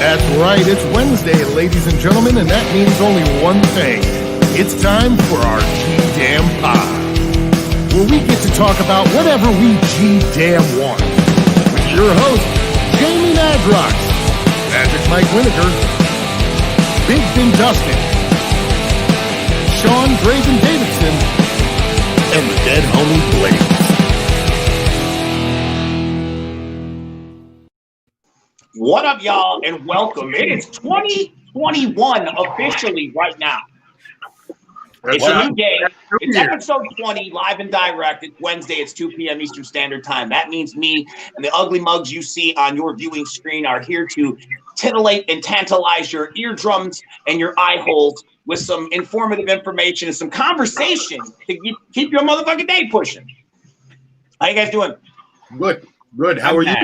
That's right, it's Wednesday, ladies and gentlemen, and that means only one thing. It's time for our G-Damn Pod, where we get to talk about whatever we G-Damn want. With your host, Jamie Madrox, Magic Mike Winokur, Big Ben Dustin, Sean Draven Davidson, and the dead homie Blaze. What up, y'all, and welcome. It is 2021 officially right now. It's a new day. It's episode 20, live and direct. It's Wednesday. It's 2 p.m. Eastern Standard Time. That means me and the ugly mugs you see on your viewing screen are here to titillate and tantalize your eardrums and your eye holes with some informative information and some conversation to keep your motherfucking day pushing. How you guys doing? Good. How are you?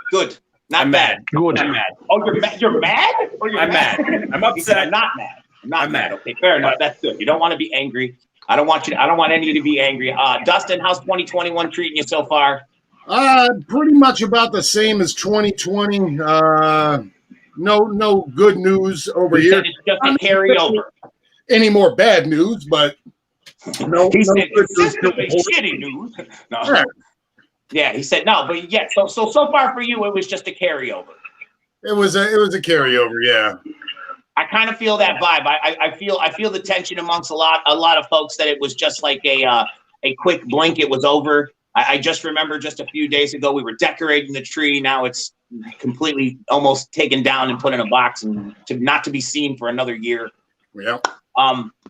Good. Not bad. Good. I'm mad. Oh, you're mad? Or you're mad? I'm upset. I'm not mad. I'm mad. Okay, fair enough. That's good. You don't want to be angry. I don't want any of you to be angry. Dustin, how's 2021 treating you so far? Pretty much about the same as 2020. No good news over here. It's just a carryover. Any more bad news, but no. He said good news. shitty news. No. Yeah, he said no, but yeah. So far for you, it was just a carryover. It was a carryover. Yeah. I kind of feel that vibe. I feel the tension amongst a lot of folks that it was just like a quick blink. It was over. I just remember just a few days ago we were decorating the tree. Now it's completely almost taken down and put in a box and not to be seen for another year. Yeah.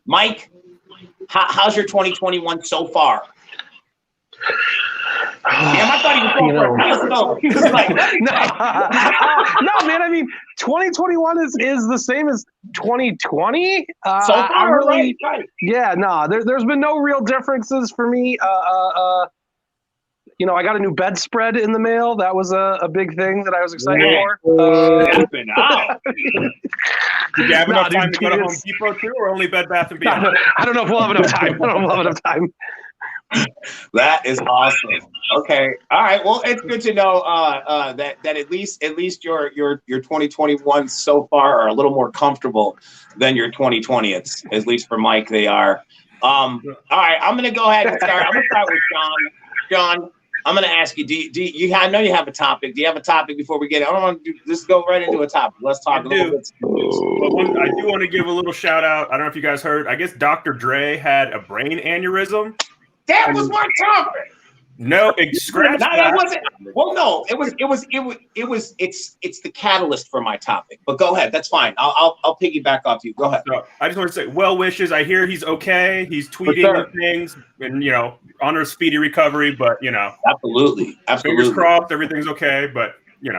Mike, how's your 2021 so far? Damn, I thought he was like, no, man. I mean, 2021 is the same as 2020. So far, right? Yeah, no. There's been no real differences for me. I got a new bedspread in the mail. That was a big thing that I was excited for. Did you have enough time to go to Home Depot too, or only Bed Bath & Beyond? I don't know if we'll have enough time. That is awesome. Okay. All right. Well, it's good to know that at least your 2021 so far are a little more comfortable than your 2020s. At least for Mike, they are. All right. I'm gonna go ahead and start. I'm gonna start with Sean. Sean, I'm gonna ask you. Do you? I know you have a topic. Do you have a topic before we get it? I don't want to just go right into a topic. Let's talk a little bit. But I do want to give a little shout out. I don't know if you guys heard. I guess Dr. Dre had a brain aneurysm. That was my topic. No, scratch that. That wasn't. Well, no, it's the catalyst for my topic. But go ahead. That's fine. I'll piggyback off you. Go ahead. So I just want to say, well wishes. I hear he's okay. He's tweeting things, and on a speedy recovery. But absolutely. Fingers crossed, everything's okay. But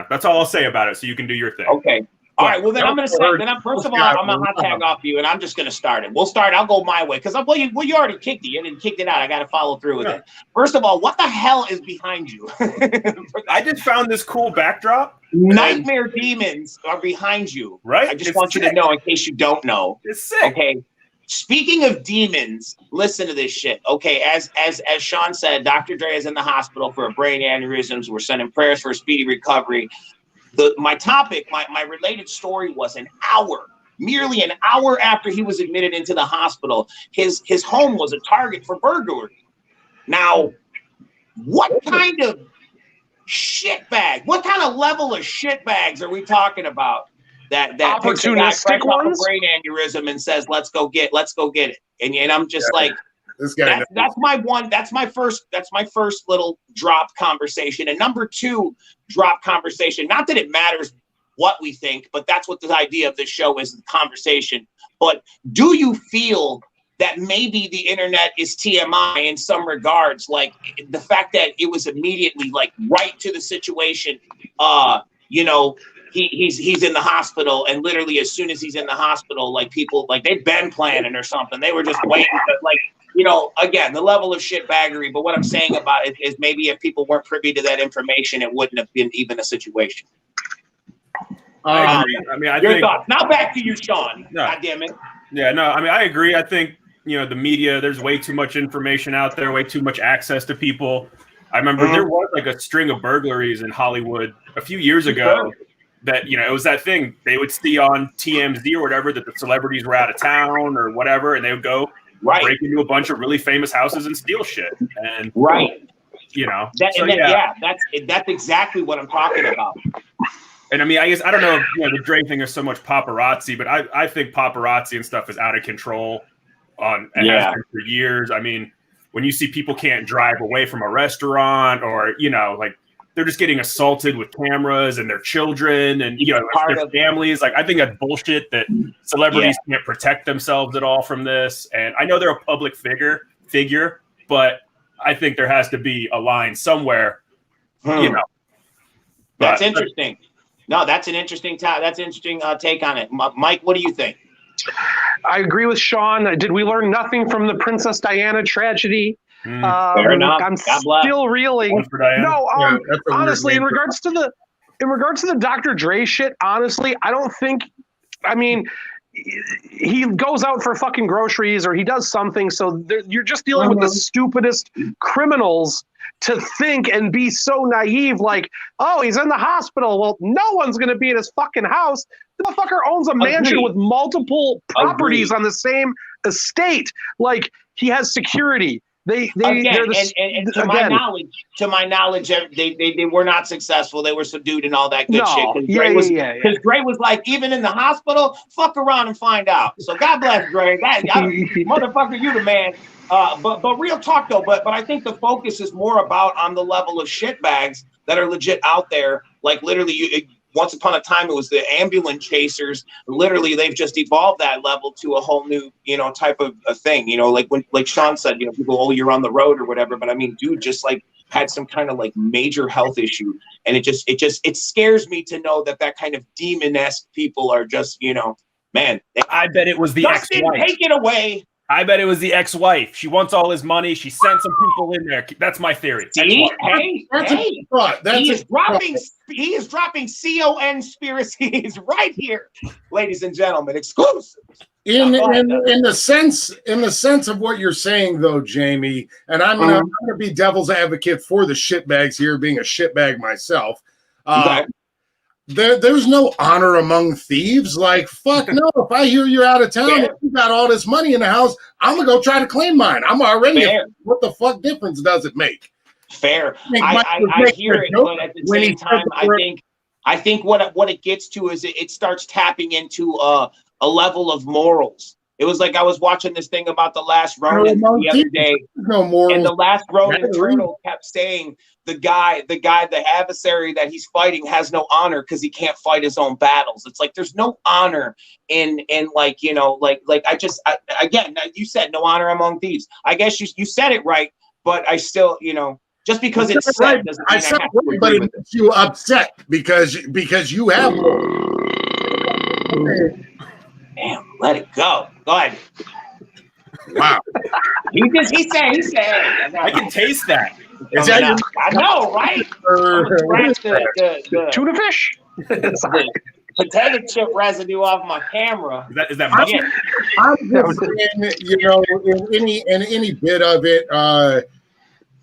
that's all I'll say about it. So you can do your thing. Okay. All right. Well, then I'm going to start. First of all, I'm going to hot tag off you, and I'm just going to start it. We'll start. I'll go my way because you already kicked it. You didn't kick it out. I got to follow through with it. First of all, what the hell is behind you? I just found this cool backdrop. Nightmare demons are behind you. Right. I just want you to know in case you don't know. It's sick. Okay. Speaking of demons, listen to this shit. Okay, as Sean said, Dr. Dre is in the hospital for a brain aneurysm. We're sending prayers for a speedy recovery. My topic, my related story was merely an hour after he was admitted into the hospital, his home was a target for burglary. Now, what kind of shitbag, what kind of level of shitbags are we talking about that opportunistic ones? A brain aneurysm and says, let's go get it. And I'm just like, this guy that's my first little drop conversation. And number two drop conversation, not that it matters what we think, but that's what the idea of this show is, the conversation. But do you feel that maybe the internet is TMI in some regards, like the fact that it was immediately like right to the situation, he's in the hospital, and literally as soon as he's in the hospital, like people, like they've been planning or something. They were just waiting, but like, again, the level of shitbaggery. But what I'm saying about it is maybe if people weren't privy to that information, it wouldn't have been even a situation. I agree. I your think, thoughts. Now back to you, Sean. No. God damn it. Yeah, no, I agree. I think, the media, there's way too much information out there, way too much access to people. I remember there was like a string of burglaries in Hollywood a few years ago that, you know, it was that thing they would see on TMZ or whatever that the celebrities were out of town or whatever, and they would go break into a bunch of really famous houses and steal shit. And you know, that's exactly what I'm talking about. And I mean, I guess I don't know if, you know, the Dre thing is so much paparazzi, but I think paparazzi and stuff is out of control has been for years. I mean, when you see people can't drive away from a restaurant, or, you know, like they're just getting assaulted with cameras and their children and, you know, their families. Like, I think that's bullshit that celebrities can't protect themselves at all from this. And I know they're a public figure, but I think there has to be a line somewhere, you know. That's interesting. No, that's an interesting take on it. Mike, what do you think? I agree with Sean. Did we learn nothing from the Princess Diana tragedy? Fair enough. I'm still reeling. No, honestly, in regards to the Dr. Dre shit, honestly, I don't think. I mean, he goes out for fucking groceries or he does something. So you're just dealing with the stupidest criminals to think and be so naive, like, oh, he's in the hospital. Well, no one's going to be in his fucking house. The motherfucker owns a mansion with multiple properties on the same estate. Like, he has security. To my knowledge, they were not successful. They were subdued and all that good shit. Because Dre was like, even in the hospital, fuck around and find out. So God bless Dre. Motherfucker, you the man. But real talk though. But I think the focus is more about on the level of shitbags that are legit out there. Like literally, once upon a time, it was the ambulance chasers. Literally, they've just evolved that level to a whole new, you know, type of a thing. You know, like Sean said, you know, people, oh, you're on the road or whatever. But I mean, dude, just like had some kind of like major health issue, and it scares me to know that kind of demon-esque people are just, you know, man. I bet it was the ex-wife. Take it away. I bet it was the ex-wife. She wants all his money. She sent some people in there. That's my theory. See? He is dropping conspiracies right here, ladies and gentlemen. Exclusive. In the sense of what you're saying, though, Jamie, and I'm going to be devil's advocate for the shitbags here, being a shitbag myself. There's no honor among thieves. Like, fuck no. If I hear you're out of town and you got all this money in the house, I'm going to go try to claim mine. I'm already what the fuck difference does it make? Fair. I hear it, but at the same time, I think what it gets to is it starts tapping into a level of morals. It was like I was watching this thing about the last Ronin the other day, and the last Ronin turtle kept saying the adversary that he's fighting has no honor because he can't fight his own battles. It's like there's no honor in like, you know, like again, you said no honor among thieves. I guess you said it right, but I still, you know, just because it's said doesn't mean I have to agree with it. It makes you upset because you have. Damn, let it go. Go ahead. Wow. He said. I can taste that. I know, right? The tuna fish. Potato chip residue off my camera. Is that I'm just saying, you know, in any bit of it,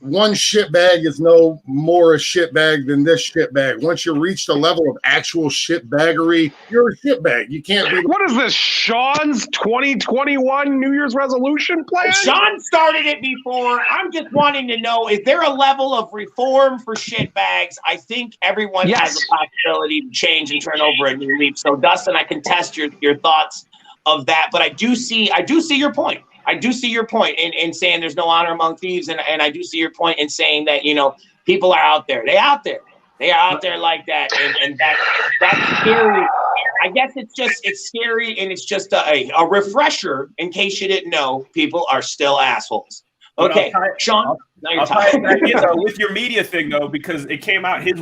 one shitbag is no more a shitbag than this shitbag. Once you reach the level of actual shitbaggery, you're a shitbag. You can't be. What is this, Sean's 2021 New Year's resolution plan? Sean started it before. I'm just wanting to know, is there a level of reform for shitbags? I think everyone has a possibility to change and turn over a new leaf. So, Dustin, I can test your thoughts of that. But I do see your point. I do see your point in saying there's no honor among thieves, and I do see your point in saying that, you know, people are out there. They are out there like that, and that's scary. I guess it's scary, and it's just a refresher in case you didn't know. People are still assholes. Okay, Sean. I'll tie it back in with your media thing though, because it came out. His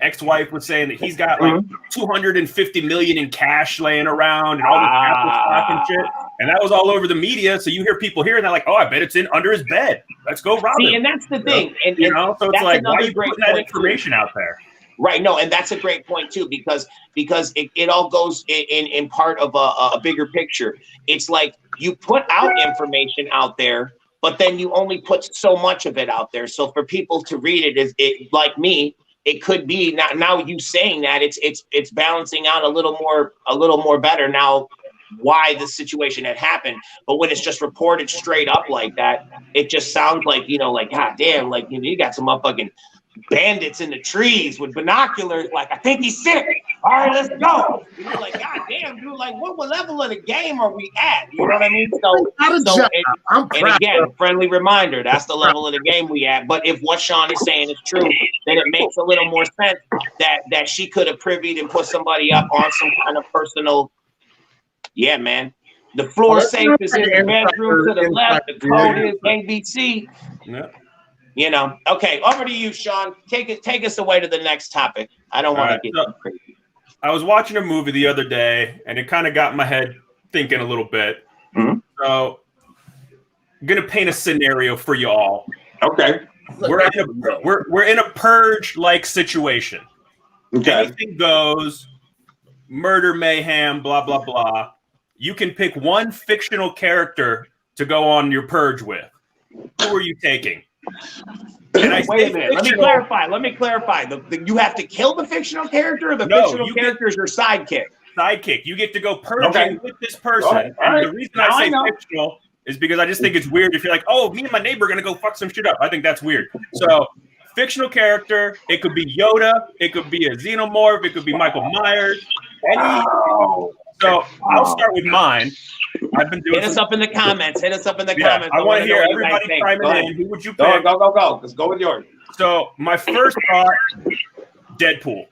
ex-wife, was saying that he's got like $250 million in cash laying around and all this Apple stock and shit, and that was all over the media. So you hear people here and they're like, "Oh, I bet it's in under his bed. Let's go rob him." And that's the thing. And you know, so it's like, why are you putting that information out there? Right. No, and that's a great point too, because it all goes in part of a bigger picture. It's like you put out information out there, but then you only put so much of it out there. So for people to read it, like me, it could be now you saying that it's balancing out a little more better now why the situation had happened. But when it's just reported straight up like that, it just sounds like, like, God damn, like, you got some motherfucking bandits in the trees with binoculars, like, I think he's sick. All right, let's go. You're like, God damn, dude, like, what level of the game are we at? You know what I mean? And again, friendly reminder, that's the level of the game we at. But if what Sean is saying is true, then it makes a little more sense that she could have privied and put somebody up on some kind of personal. Yeah, man. The floor safe is in the bedroom to the left. The code is ABC. Yeah. Okay, over to you, Sean. Take us away to the next topic. I don't want to get too crazy. I was watching a movie the other day, and it kind of got my head thinking a little bit. Mm-hmm. So I'm going to paint a scenario for you all. Okay. We're in a Purge-like situation. Okay. Anything goes, murder, mayhem, blah, blah, blah. You can pick one fictional character to go on your Purge with. Who are you taking? Wait a minute. Let me clarify. You have to kill the fictional character, or the fictional character is your sidekick? Sidekick. You get to go purging with this person. Right. The reason I say fictional is because I just think it's weird if you're like, oh, me and my neighbor are going to go fuck some shit up. I think that's weird. So, fictional character, it could be Yoda, it could be a Xenomorph, it could be Michael Myers. So, I'll start with mine. I've been doing Hit us up in the comments. I want to hear everybody chiming in. Who would you pick? Go. Let's go with yours. So my first thought, Deadpool.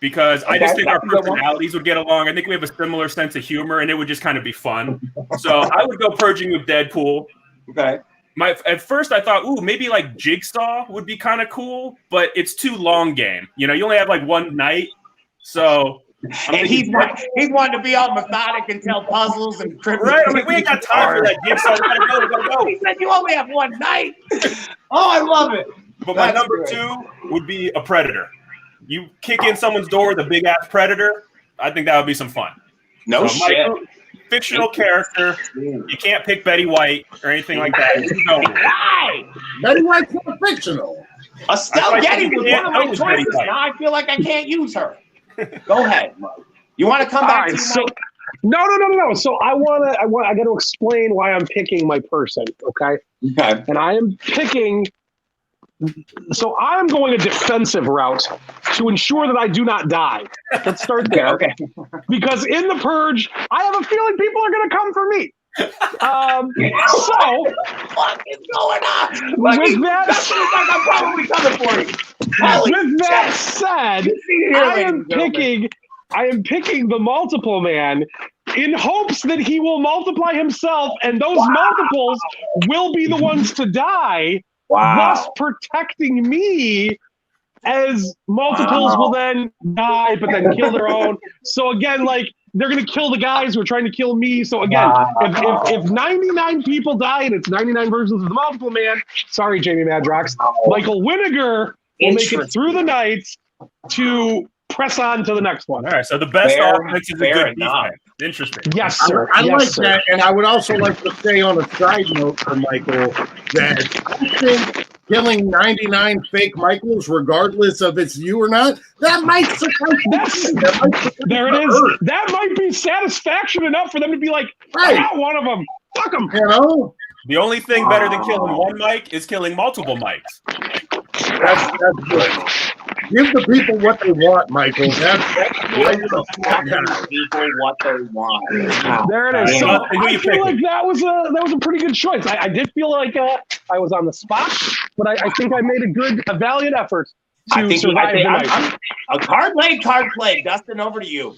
Because I just think our personalities would get along. I think we have a similar sense of humor, and it would just kind of be fun. So I would go purging with Deadpool. Okay. At first I thought, maybe like Jigsaw would be kind of cool, but it's too long game. You only have like one night. So... And he's wanting to be all methodic and tell puzzles and trivia. Right, I mean, we ain't got time for that Jigsaw. We gotta go. He said you only have one night. Oh, I love it. But my number two would be a Predator. You kick in someone's door with a big ass Predator. I think that would be some fun. No shit. Fictional character. You can't pick Betty White or anything like that. Betty White's not fictional. Estelle Getty was one of my choices. Now I feel like I can't use her. Go ahead, Mike. You want to come back to Mike? No. So I got to explain why I'm picking my person, okay? Okay. And I am picking. So I'm going a defensive route to ensure that I do not die. Let's start there. Okay. Because in the Purge, I have a feeling people are going to come for me. So what is going on? With that, I'm probably coming for you. With that said, I am picking the multiple man in hopes that he will multiply himself, and those multiples will be the ones to die, thus protecting me, as multiples will then die, but then kill their own. So again, like, they're going to kill the guys who are trying to kill me. So again, if 99 people die and it's 99 versions of the multiple man, sorry, Jamie Madrox, Michael Winiger will make it through the night to press on to the next one. All right, so the best offense is a good defense. Interesting. Yes, sir. I like that, and I would also like to say on a side note for Michael that I think killing 99 fake Michaels, regardless of it's you or not, that might suffice. There it is. That might be satisfaction enough for them to be like, I got one of them. Fuck them. The only thing better than killing one mic is killing multiple mics. That's good. Give the people what they want, Michael. Give the people what they want. There it is. So I feel like that was a pretty good choice. I did feel like I was on the spot, but I think I made a valiant effort to survive the night. A card played. Dustin, over to you.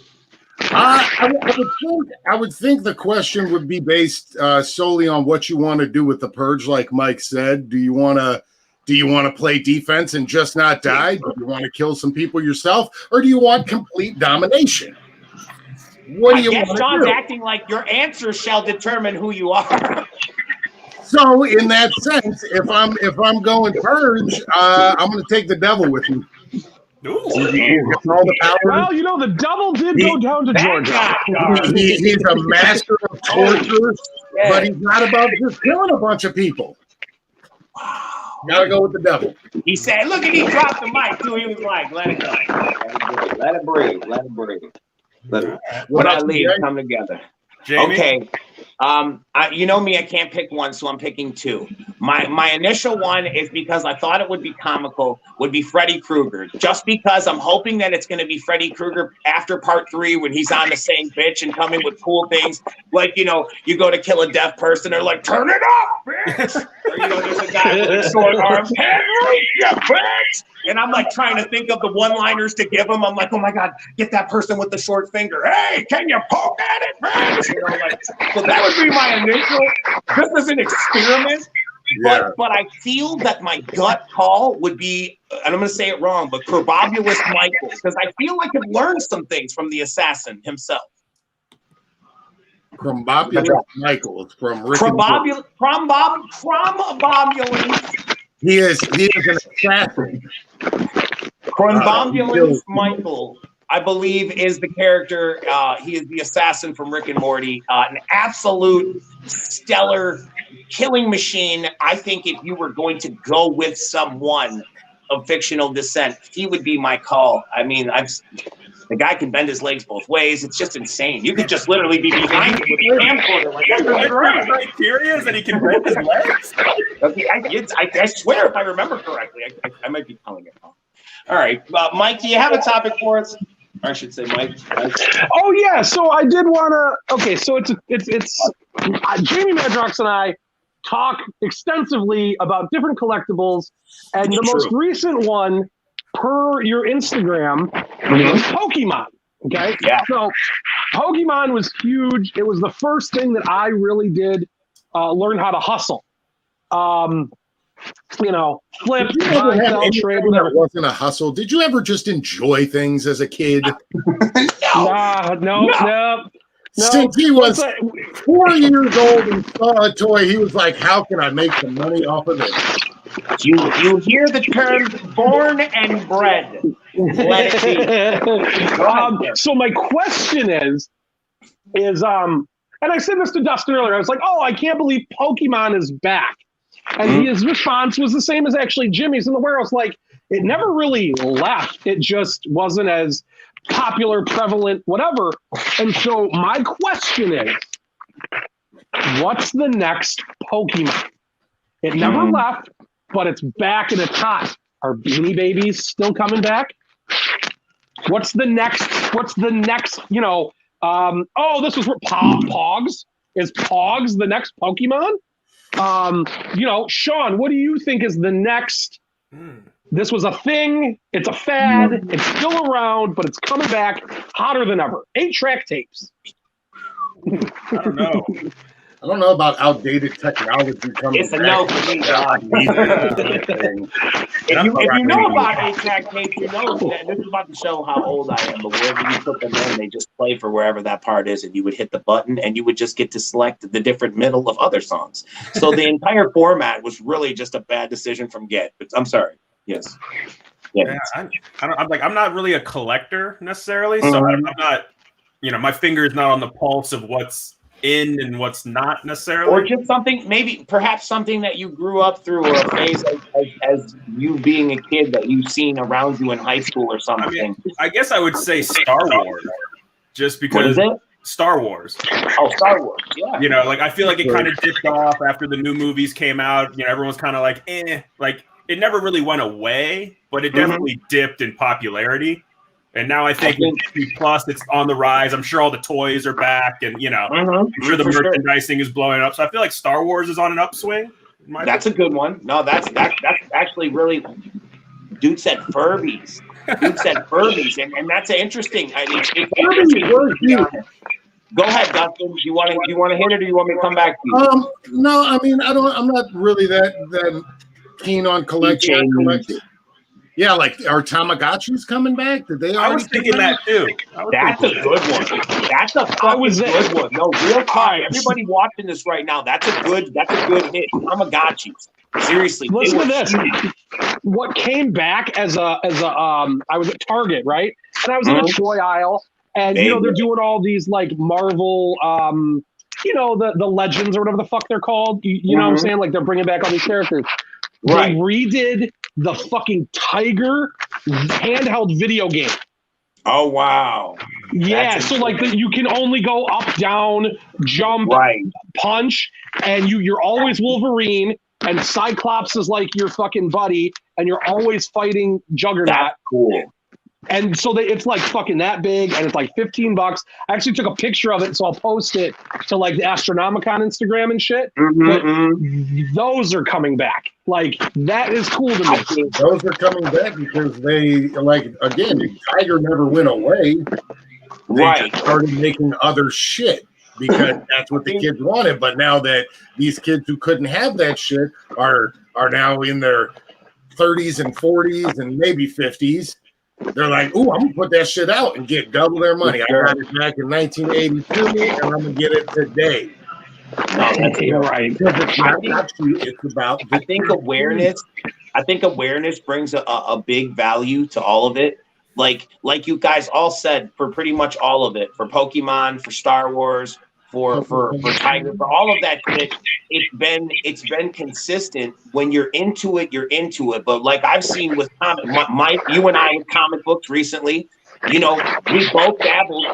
I would think the question would be based solely on what you want to do with the Purge, like Mike said. Do you want to play defense and just not die? Do you want to kill some people yourself? Or do you want complete domination? What do you want to do? John's acting like your answer shall determine who you are. So in that sense, if I'm going Purge, I'm going to take the devil with me. Ooh. All the power. Well, the devil did go down to Georgia. He's a master of torture, but he's not about just killing a bunch of people. Wow. Gotta go with the devil. He said, look at he dropped the mic too. He was like, let it go. Let it breathe. Let it breathe. When I leave, come together. Jamie? Okay. You know me, I can't pick one, so I'm picking two. My initial one is because I thought it would be comical, would be Freddy Krueger. Just because I'm hoping that it's going to be Freddy Krueger after part 3 when he's on the same bitch and coming with cool things. Like, you know, you go to kill a deaf person, they're like, turn it up, bitch! Or, you know, there's a guy with short arms, Henry, you bitch! And I'm like trying to think of the one-liners to give him. I'm like, oh my God, get that person with the short finger. Hey, can you poke at it, bitch? You know, like, so that would be my initial, just as an experiment. Yeah. But I feel that my gut call would be, and I'm going to say it wrong, but Probobulus Michael, because I feel I could learn some things from the assassin himself. Probobulus Michael from Rick Probobulus. He is an assassin. Probobulus Michael, I believe, is the character. He is the assassin from Rick and Morty. An absolute stellar killing machine. I think if you were going to go with someone of fictional descent, he would be my call. I mean, the guy can bend his legs both ways. It's just insane. You could just literally be behind him with a camcorder. Like, that's criteria is that he can bend his legs? Okay, I swear, if I remember correctly, I might be telling it wrong. All right, Mike, do you have a topic for us? Or I should say, Mike. Oh yeah, so I did want to. Okay, so it's Jamie Madrox and I talk extensively about different collectibles, and the most recent one, per your Instagram, was Pokemon. Okay, so Pokemon was huge. It was the first thing that I really did learn how to hustle. You know, flip, buy, sell, trade, whatever. That wasn't a hustle. Did you ever just enjoy things as a kid? No. Since he was 4 years old and saw a toy, he was like, how can I make some money off of this? You hear the term born and bred. Let it be. So my question is, and I said this to Dustin earlier, I was like, oh, I can't believe Pokemon is back. And his response was the same as actually Jimmy's in the warehouse. Like, it never really left. It just wasn't as popular, prevalent, whatever. And so my question is, what's the next Pokemon? It never left, but it's back and it's hot. Are Beanie Babies still coming back? What's the next, you know, this was Pogs. Is Pogs the next Pokemon? You know, Sean, what do you think is the next? This was a thing. It's a fad. It's still around, but it's coming back hotter than ever. 8-track tapes. I don't know. I don't know about outdated technology coming It's a no for me, dog. If you know about 8-track tapes, you know that this is about to show how old I am, but wherever you put them in, they just play for wherever that part is, and you would hit the button, and you would just get to select the different middle of other songs. So the entire format was really just a bad decision from Get. But I'm sorry. Yes. Yeah, I'm not really a collector necessarily, so I'm not, you know, my finger is not on the pulse of what's in and what's not necessarily, or just something, perhaps something that you grew up through, or a phase as you being a kid that you've seen around you in high school or something. I mean, I guess I would say Star Wars, just because Star Wars. Oh, Star Wars, yeah. You know, like I feel like it kind of dipped off after the new movies came out. You know, everyone's kind of like, like it never really went away, but it definitely dipped in popularity. And now I think with Disney Plus, it's on the rise. I'm sure all the toys are back, and you know, I'm sure the merchandising is blowing up. So I feel like Star Wars is on an upswing. That's a good one. No, that's actually really. Dude said Furbies. And that's interesting. I mean, Furbies. Go ahead, Dustin. Do you want to hit it, or do you want me to come back to you? No, I mean, I'm not really that keen on collecting. Yeah, like are Tamagotchis coming back? Did they? I was thinking that too. That's a good one. That's a fucking good one. No, real talk. Everybody watching this right now, that's a good hit. Tamagotchis. Seriously, listen to this. What came back as a I was at Target, right? And I was in the toy aisle, and you know they're doing all these like Marvel, you know the Legends or whatever the fuck they're called. You know what I'm saying? Like they're bringing back all these characters. Right. They redid the fucking Tiger handheld video game. Oh wow. Yeah, so like you can only go up, down, jump, punch, and you're always Wolverine, and Cyclops is like your fucking buddy, and you're always fighting Juggernaut. That's cool. And so it's like fucking that big, and it's like $15. I actually took a picture of it, so I'll post it to like the Astronomicon Instagram and shit. But those are coming back. Like that is cool to me. Those are coming back because they like again. Tiger never went away. They just started making other shit because that's what the kids wanted. But now that these kids who couldn't have that shit are now in their 30s and 40s and maybe 50s. They're like, ooh, I'm going to put that shit out and get double their money. I got it back in 1982, and I'm going to get it today. No, you're right. It's not about you. It's about I think awareness. I think awareness brings a big value to all of it. Like you guys all said, for pretty much all of it, for Pokemon, for Star Wars, for Tiger, for all of that shit, it's been consistent. When you're into it, you're into it. But like I've seen with Mike, you and I with comic books recently, you know, we both dabbled.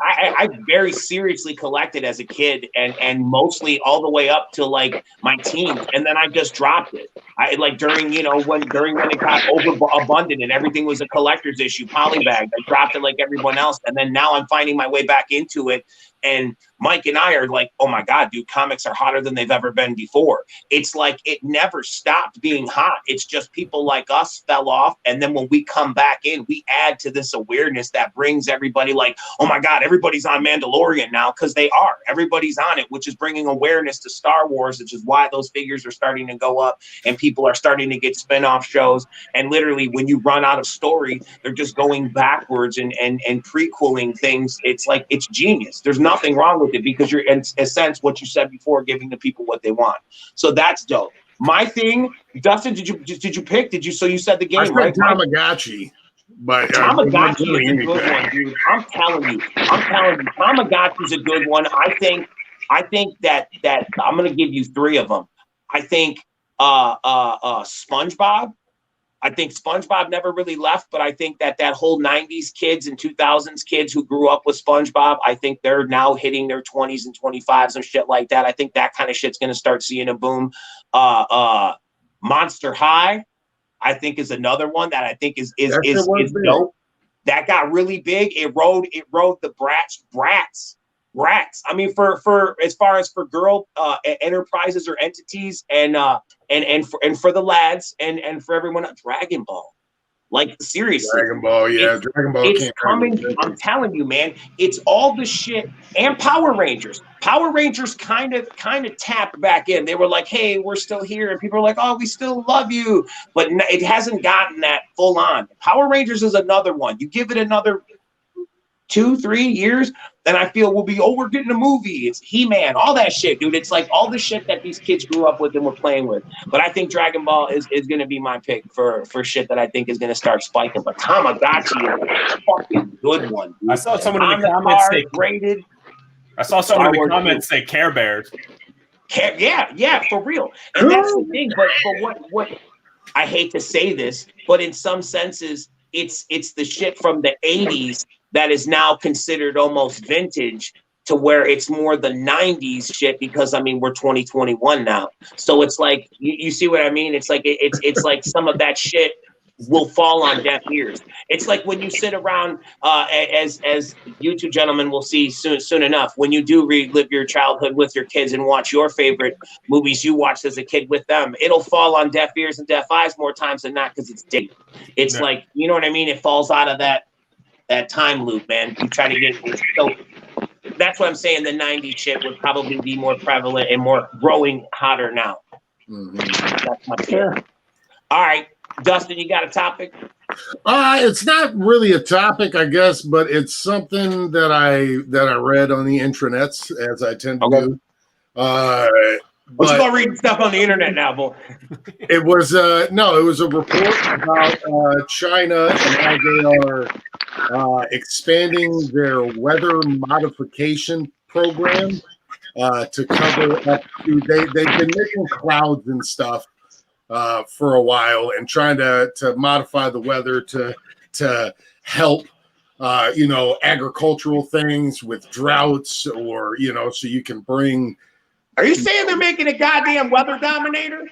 I very seriously collected as a kid, and mostly all the way up to like my teens, and then I just dropped it. I like during when it got overabundant and everything was a collector's issue, polybagged. I dropped it like everyone else, and then now I'm finding my way back into it. And Mike and I are like, oh my God, dude, comics are hotter than they've ever been before. It's like it never stopped being hot. It's just people like us fell off. And then when we come back in, we add to this awareness that brings everybody like, oh my God, everybody's on Mandalorian now, because they are. Everybody's on it, which is bringing awareness to Star Wars, which is why those figures are starting to go up and people are starting to get spin-off shows. And literally when you run out of story, they're just going backwards and prequeling things. It's like, it's genius. There's nothing wrong with it because you're, in a sense, what you said before, giving the people what they want. So that's dope. My thing, Dustin, did you pick? So you said the game, right? Tamagotchi. But Tamagotchi is a good one, dude. I'm telling you, Tamagotchi's a good one. I think that I'm gonna give you three of them. I think SpongeBob. I think SpongeBob never really left, but I think that whole 90s kids and 2000s kids who grew up with SpongeBob, I think they're now hitting their 20s and 25s and shit like that. I think that kind of shit's going to start seeing a boom. Monster High, I think, is another one that I think is dope. That got really big. It rode the brats. I mean, for as far as for girl enterprises or entities, and for the lads and for everyone else, Dragon Ball. Like seriously, Dragon Ball, yeah, Dragon Ball. It's coming. I'm telling you, man. It's all the shit. And Power Rangers. Power Rangers kind of tapped back in. They were like, "Hey, we're still here," and people are like, "Oh, we still love you," but it hasn't gotten that full on. Power Rangers is another one. You give it another 2-3 years, then I feel we're getting a movie. It's He-Man, all that shit, dude. It's like all the shit that these kids grew up with and were playing with. But I think Dragon Ball is going to be my pick for shit that I think is going to start spiking. But Tamagotchi is a fucking good one, dude. I saw someone in the comments say graded. I saw someone in the comments say Care Bears. Yeah, for real. And that's the thing. But what I hate to say this, but in some senses, it's the shit from the 80s that is now considered almost vintage, to where it's more the 90s shit, because I mean we're 2021 now. So it's like you see what I mean? It's like it's like some of that shit will fall on deaf ears. It's like when you sit around as you two gentlemen will see soon enough, when you do relive your childhood with your kids and watch your favorite movies you watched as a kid with them, it'll fall on deaf ears and deaf eyes more times than not, because it's dated. It's like, you know what I mean? It falls out of that time loop, man. You try to get so that's what I'm saying. The 90s shit would probably be more prevalent and more growing hotter now. Mm-hmm. That's my pick. All right, Dustin, you got a topic? It's not really a topic, I guess, but it's something that I read on the intranets, as I tend to do. What you gonna read stuff on the internet now, boy? It was it was a report about China and how they are expanding their weather modification program to cover up to they've been making clouds and stuff for a while and trying to modify the weather to help agricultural things with droughts, or so you can bring. Are you saying they're making a goddamn weather dominator?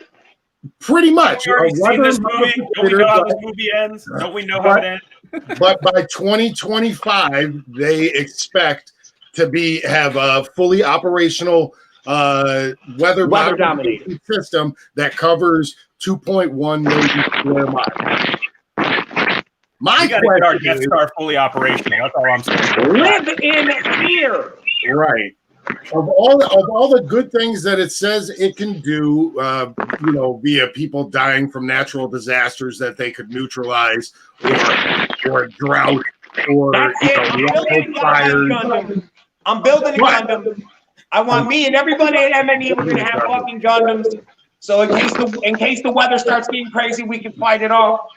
Pretty much. Seen this movie? Don't we know how this movie ends? Don't we know how it ends? But by 2025, they expect to have a fully operational weather dominator system that covers 2.1 million square miles. We got to get our Death Star fully operational. That's all I'm saying. Live in fear. Right. Of all the good things that it says it can do, via people dying from natural disasters that they could neutralize, or drought, or fires. I'm building a Gundam. I want me and everybody at MNE. We're gonna have fucking Gundams. So in case the weather starts getting crazy, we can fight it off.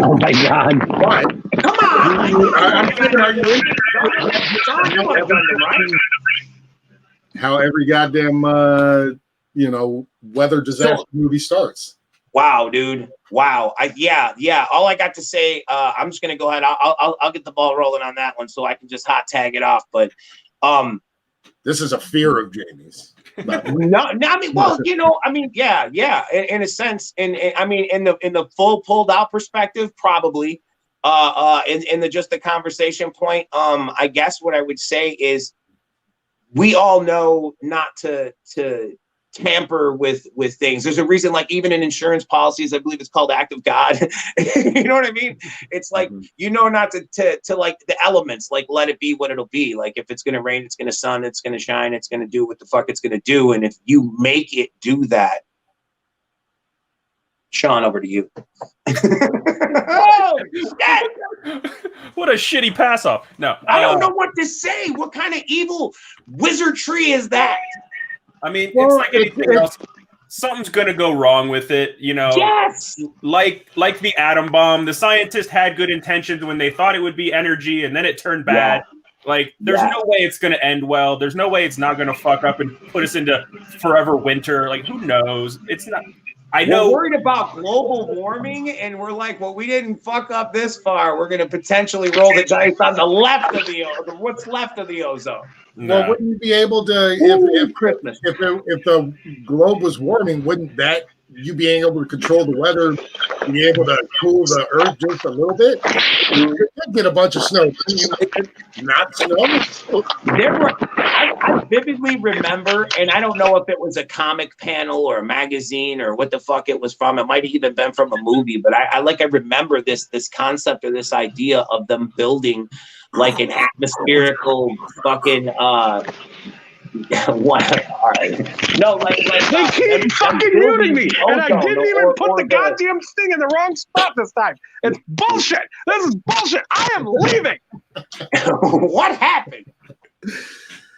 Oh my God! What? Come on! I'm thinking, are you how every goddamn weather disaster movie starts? Wow, dude! Wow! Yeah. All I got to say, I'm just gonna go ahead. I'll get the ball rolling on that one, so I can just hot tag it off. But this is a fear of Jamie's. No, I mean, well, yeah. In a sense, in the full pulled out perspective, probably. In the conversation point, I guess what I would say is, we all know not to tamper with things. There's a reason, like even in insurance policies, I believe it's called act of God. You know what I mean? It's like, not to like the elements, like let it be what it'll be. Like if it's gonna rain, it's gonna sun, it's gonna shine, it's gonna do what the fuck it's gonna do. And if you make it do that, Sean, over to you. Oh, shit. What a shitty pass off. No, I don't know what to say. What kind of evil wizardry is that? I mean, it's like anything else. Something's gonna go wrong with it, Yes. Like the atom bomb. The scientists had good intentions when they thought it would be energy, and then it turned bad. Yeah. Like, there's no way it's gonna end well. There's no way it's not gonna fuck up and put us into forever winter. Like, who knows? It's not. I know. We're worried about global warming, and we're like, well, we didn't fuck up this far. We're going to potentially roll the dice on the left of what's left of the ozone. Well, wouldn't you be able to, if the globe was warming, wouldn't that you being able to control the weather, be able to cool the earth just a little bit? You could get a bunch of snow. Can you make it not snow? I vividly remember, and I don't know if it was a comic panel or a magazine or what the fuck it was from. It might have even been from a movie, but I remember this concept or this idea of them building like an atmospherical fucking what? All right. No, like they keep fucking muting me, and I didn't even put the goddamn thing in the wrong spot this time. It's bullshit. This is bullshit. I am leaving. What happened?